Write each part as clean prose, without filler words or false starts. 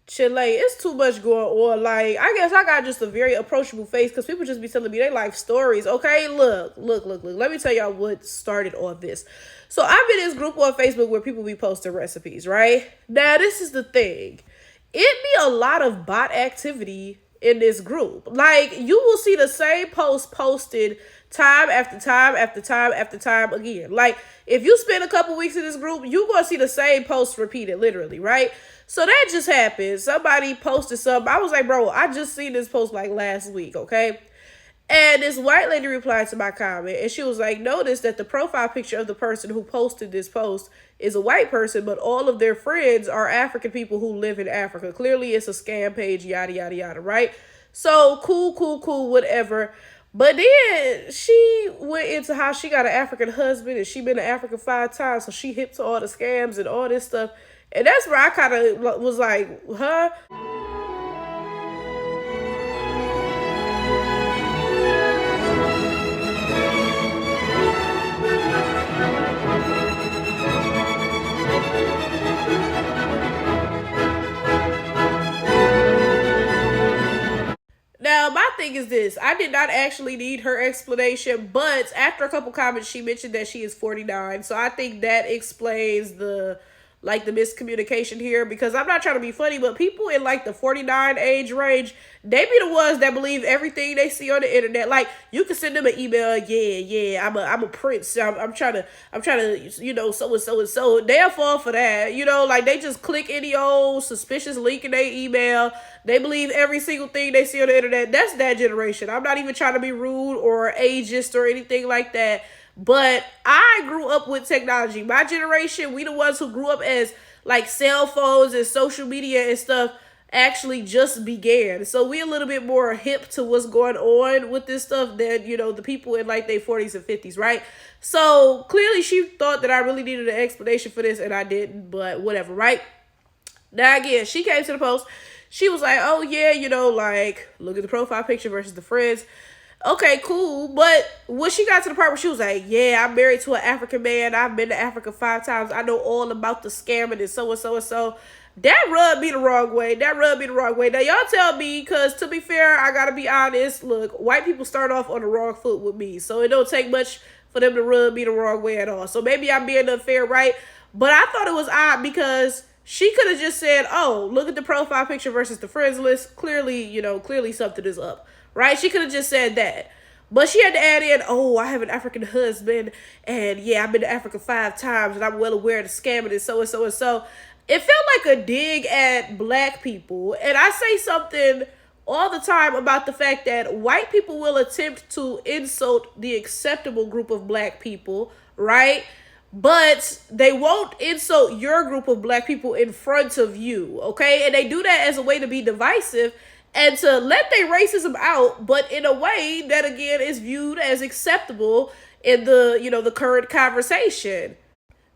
Chile, it's too much going on. Like, I guess I got just a very approachable face because people just be telling me their life stories. Okay, look. Let me tell y'all what started all this. So I'm in this group on Facebook where people be posting recipes, right? Now, this is the thing. It be a lot of bot activity in this group. Like, you will see the same post posted time after time after time after time again. Like, if you spend a couple weeks in this group, you gonna see the same post repeated, literally, right? So that just happened. Somebody posted something. I was like, bro, I just seen this post like last week, okay? And this white lady replied to my comment, and she was like, notice that the profile picture of the person who posted this post is a white person, but all of their friends are African people who live in Africa. Clearly, it's a scam page, yada, yada, yada, right? So, cool, whatever. But then she went into how she got an African husband and she been to Africa 5 times, so she hip to all the scams and all this stuff. And that's where I kind of was like, huh? Now, my thing is this. I did not actually need her explanation, but after a couple comments, she mentioned that she is 49. So I think that explains the miscommunication here, because I'm not trying to be funny, but people in like the 49 age range, they be the ones that believe everything they see on the internet. Like, you can send them an email, yeah, I'm a prince. I'm trying to, so. They'll fall for that. Like, they just click any old suspicious link in their email. They believe every single thing they see on the internet. That's that generation. I'm not even trying to be rude or ageist or anything like that. But I grew up with technology. My generation, we the ones who grew up as like cell phones and social media and stuff actually just began. So we a little bit more hip to what's going on with this stuff than, the people in like their 40s and 50s, right? So clearly she thought that I really needed an explanation for this and I didn't, but whatever, right? Now again, she came to the post. She was like, oh yeah, like, look at the profile picture versus the friends. Okay, cool. But when she got to the part where she was like, yeah, I'm married to an African man. I've been to Africa 5 times. I know all about the scamming and so and so and so. That rubbed me the wrong way. Now, y'all tell me, because to be fair, I got to be honest. Look, white people start off on the wrong foot with me. So it don't take much for them to rub me the wrong way at all. So maybe I'm being unfair, right? But I thought it was odd because she could have just said, oh, look at the profile picture versus the friends list. Clearly something is up, right? She could have just said that. But she had to add in, oh, I have an African husband, and yeah, I've been to Africa 5 times, and I'm well aware of the scamming and so and so and so. It felt like a dig at black people. And I say something all the time about the fact that white people will attempt to insult the acceptable group of black people, right? But they won't insult your group of black people in front of you, okay? And they do that as a way to be divisive and to let their racism out, but in a way that again is viewed as acceptable in the current conversation.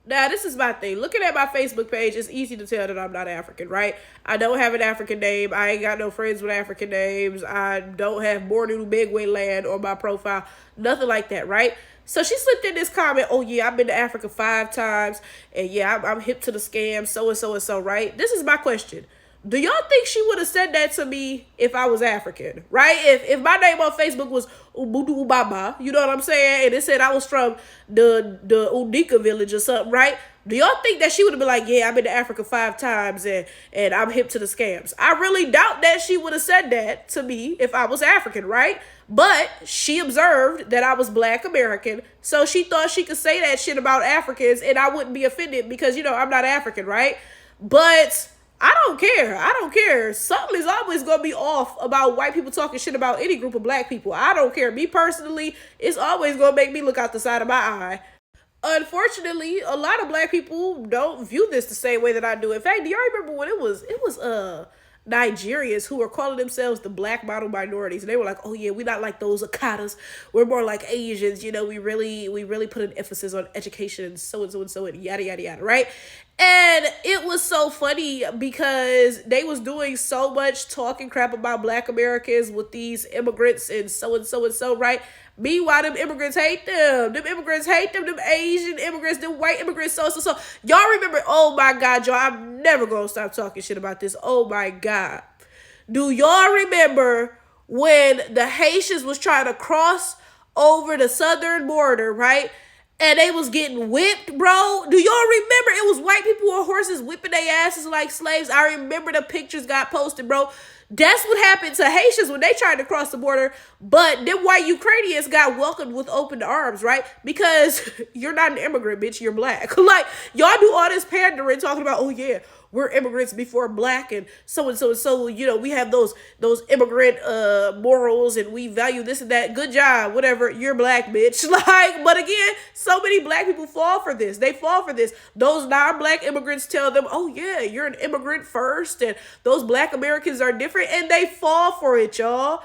Now, this is my thing. Looking at my Facebook page, it's easy to tell that I'm not African, right? I don't have an African name. I ain't got no friends with African names. I don't have born in Ubegwe land on my profile. Nothing like that, right? So she slipped in this comment, oh yeah, I've been to Africa 5 times, and yeah, I'm hip to the scam, so and so and so, right? This is my question. Do y'all think she would have said that to me if I was African, right? If my name on Facebook was Ubudu Ubaba, you know what I'm saying? And it said I was from the Udika village or something, right? Do y'all think that she would have been like, yeah, I've been to Africa 5 times and I'm hip to the scams? I really doubt that she would have said that to me if I was African, right? But she observed that I was black American, so she thought she could say that shit about Africans and I wouldn't be offended because, I'm not African, right? But I don't care. Something is always going to be off about white people talking shit about any group of black people. I don't care. Me personally, it's always going to make me look out the side of my eye. Unfortunately, a lot of black people don't view this the same way that I do. In fact, do y'all remember when it was Nigerians who were calling themselves the black model minorities, and they were like, oh yeah, we're not like those Akatas, we're more like Asians, we really put an emphasis on education and so and so and so and yada yada yada, right? And it was so funny because they was doing so much talking crap about black Americans with these immigrants and so and so and so, right? Meanwhile, them immigrants hate them. Them immigrants hate them. Them Asian immigrants, them white immigrants, so, so, so. Y'all remember, oh my God, y'all, I'm never gonna stop talking shit about this. Oh my God. Do y'all remember when the Haitians was trying to cross over the southern border, right? And they was getting whipped, bro. Do y'all remember? It was white people on horses whipping their asses like slaves. I remember the pictures got posted, bro. That's what happened to Haitians when they tried to cross the border. But them white Ukrainians got welcomed with open arms, right? Because you're not an immigrant, bitch. You're black. Like, y'all do all this pandering talking about, oh, yeah, we're immigrants before black and so and so and so, you know, we have those immigrant morals and we value this and that. Good job, whatever. You're black, bitch. Like, but again, so many black people fall for this. They fall for this. Those non-black immigrants tell them, oh yeah, you're an immigrant first and those black Americans are different, and they fall for it, y'all.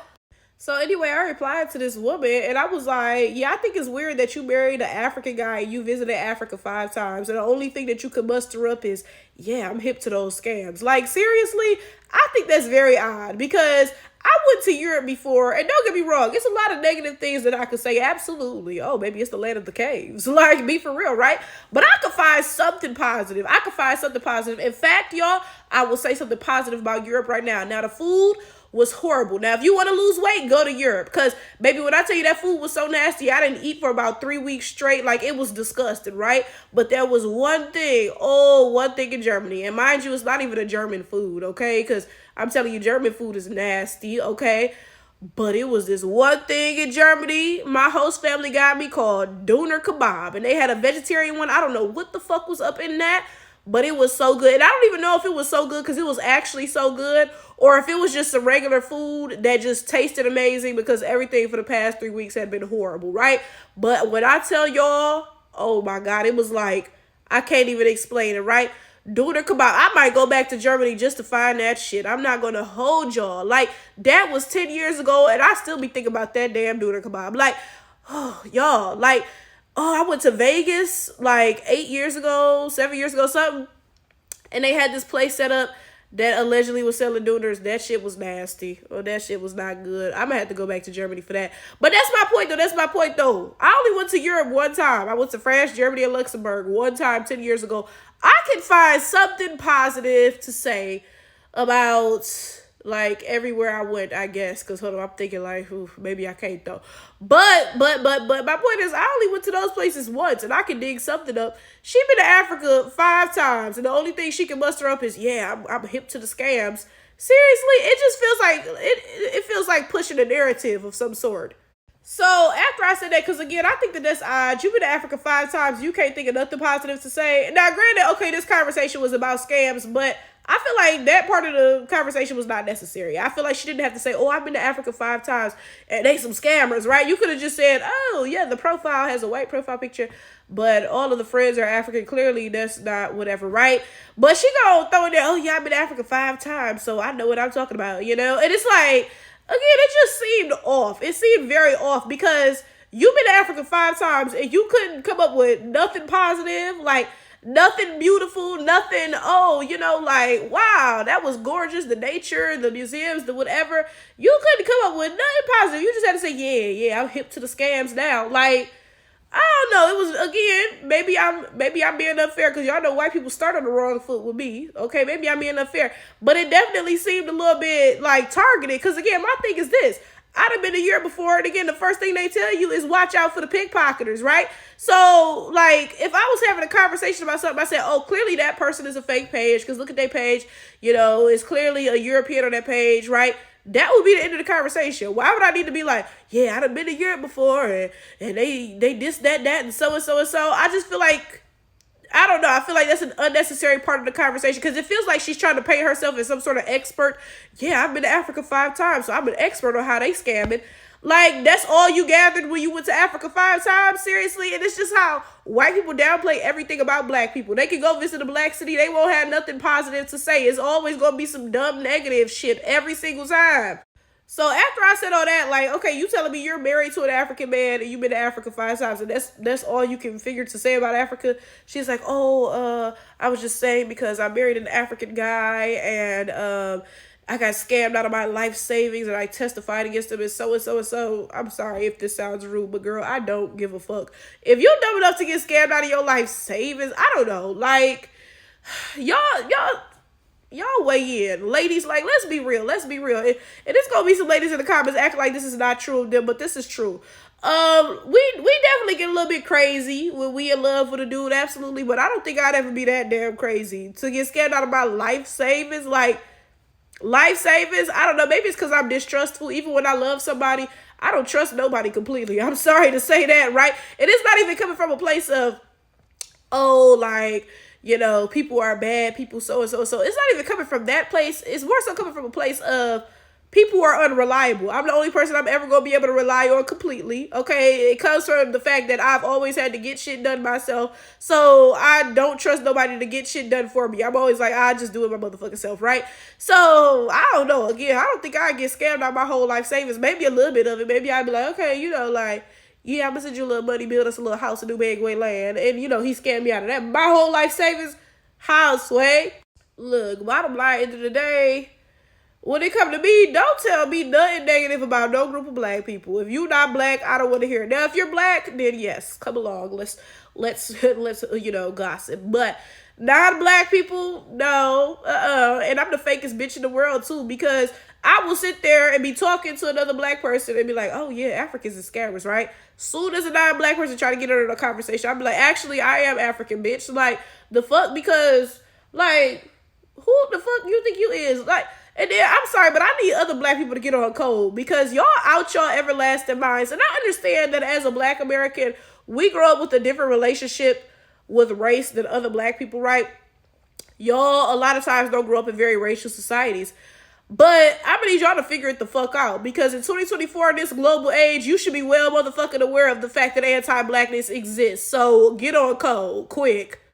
So anyway, I replied to this woman and I was like, yeah, I think it's weird that you married an African guy and you visited Africa 5 times. And the only thing that you could muster up is, yeah, I'm hip to those scams. Like, seriously, I think that's very odd because I went to Europe before, and don't get me wrong, it's a lot of negative things that I could say, absolutely. Oh, maybe it's the land of the caves. Like, be for real, right? But I could find something positive. I could find something positive. In fact, y'all, I will say something positive about Europe right now. Now, the food was horrible. Now, if you want to lose weight, go to Europe. Because, baby, when I tell you that food was so nasty, I didn't eat for about 3 weeks straight. Like, it was disgusting, right? But there was one thing in Germany. And mind you, it's not even a German food, okay? Because I'm telling you, German food is nasty, okay? But it was this one thing in Germany my host family got me called doner kebab. And they had a vegetarian one. I don't know what the fuck was up in that, but it was so good. And I don't even know if it was so good because it was actually so good, or if it was just some regular food that just tasted amazing because everything for the past 3 weeks had been horrible, right? But when I tell y'all, oh my God, it was like, I can't even explain it, right? Doner kebab. I might go back to Germany just to find that shit. I'm not going to hold y'all. Like, that was 10 years ago, and I still be thinking about that damn doner kebab. Like, oh, y'all, like, oh, I went to Vegas like 8 years ago, 7 years ago, something. And they had this place set up that allegedly was selling doners. That shit was nasty. Oh, that shit was not good. I'm going to have to go back to Germany for that. But that's my point, though. I only went to Europe one time. I went to France, Germany, and Luxembourg one time 10 years ago. I can find something positive to say about, like, everywhere I went, I guess. Because, hold on, I'm thinking, like, ooh, maybe I can't, though. But my point is, I only went to those places once, and I can dig something up. She been to Africa 5 times, and the only thing she can muster up is, yeah, I'm hip to the scams. Seriously, it just feels like, it feels like pushing a narrative of some sort. So after I said that, because again, I think that that's odd. You've been to Africa 5 times. You can't think of nothing positive to say. Now, granted, okay, this conversation was about scams, but I feel like that part of the conversation was not necessary. I feel like she didn't have to say, oh, I've been to Africa 5 times and they some scammers, right? You could have just said, oh, yeah, the profile has a white profile picture, but all of the friends are African. Clearly, that's not whatever, right? But she gonna throw in there, oh, yeah, I've been to Africa 5 times, so I know what I'm talking about, you know? And it's like, again, it just seemed off. It seemed very off because you've been to Africa 5 times and you couldn't come up with nothing positive, like nothing beautiful, nothing, oh, you know, like, wow, that was gorgeous, the nature, the museums, the whatever. You couldn't come up with nothing positive. You just had to say, yeah, I'm hip to the scams now. Like, I don't know. It was, again, maybe I'm being unfair because y'all know white people start on the wrong foot with me. Okay, maybe I'm being unfair. But it definitely seemed a little bit like targeted because, again, my thing is this. I'd have been a year before, and again, the first thing they tell you is watch out for the pickpocketers, right? So, like, if I was having a conversation about something, I said, oh, clearly that person is a fake page because look at their page. You know, it's clearly a European on that page, right? That would be the end of the conversation. Why would I need to be like, yeah, I'd have been to Europe before, and they this, that, and so and so and so. I just feel like, I don't know. I feel like that's an unnecessary part of the conversation because it feels like she's trying to paint herself as some sort of expert. Yeah, I've been to Africa 5 times, so I'm an expert on how they scamming. Like, that's all you gathered when you went to Africa 5 times? Seriously? And it's just how white people downplay everything about black people. They can go visit a black city. They won't have nothing positive to say. It's always going to be some dumb negative shit every single time. So after I said all that, like, okay, you telling me you're married to an African man and you've been to Africa 5 times, and that's all you can figure to say about Africa? She's like, oh, I was just saying because I married an African guy and I got scammed out of my life savings and I testified against him and so and so and so. I'm sorry if this sounds rude, but girl, I don't give a fuck. If you're dumb enough to get scammed out of your life savings, I don't know, like y'all y'all weigh in, ladies. Like, let's be real, and there's gonna be some ladies in the comments acting like this is not true of them, but this is true. We definitely get a little bit crazy when we in love with a dude, absolutely, but I don't think I'd ever be that damn crazy to get scared out of my life savings. Like, life savings, I don't know, maybe it's because I'm distrustful. Even when I love somebody, I don't trust nobody completely. I'm sorry to say that, right? And it's not even coming from a place of, oh, like, people are bad, people so and so. So it's not even coming from that place. It's more so coming from a place of people are unreliable. I'm the only person I'm ever going to be able to rely on completely. Okay. It comes from the fact that I've always had to get shit done myself. So I don't trust nobody to get shit done for me. I'm always like, I just do it my motherfucking self. Right. So I don't know. Again, I don't think I get scammed out my whole life savings. Maybe a little bit of it. Maybe I'd be like, okay, like, yeah, I'm gonna send you a little money, build us a little house in New Bagway land. And, he scammed me out of that. My whole life savings, house, way. Look, bottom line, end of the day, when it come to me, don't tell me nothing negative about no group of black people. If you not black, I don't want to hear it. Now, if you're black, then yes, come along. Let's gossip. But non-black people, no. And I'm the fakest bitch in the world, too, because I will sit there and be talking to another black person and be like, oh, yeah, Africans and scammers, right? Soon as a non-black person try to get into a conversation, I'll be like, actually, I am African, bitch. Like, the fuck? Because, like, who the fuck you think you is? Like, and then, I'm sorry, but I need other black people to get on code because y'all out y'all everlasting minds. And I understand that as a black American, we grow up with a different relationship with race than other black people, right? Y'all, a lot of times, don't grow up in very racial societies. But I need y'all to figure it the fuck out because in 2024, in this global age, you should be well motherfucking aware of the fact that anti-blackness exists. So get on code, quick.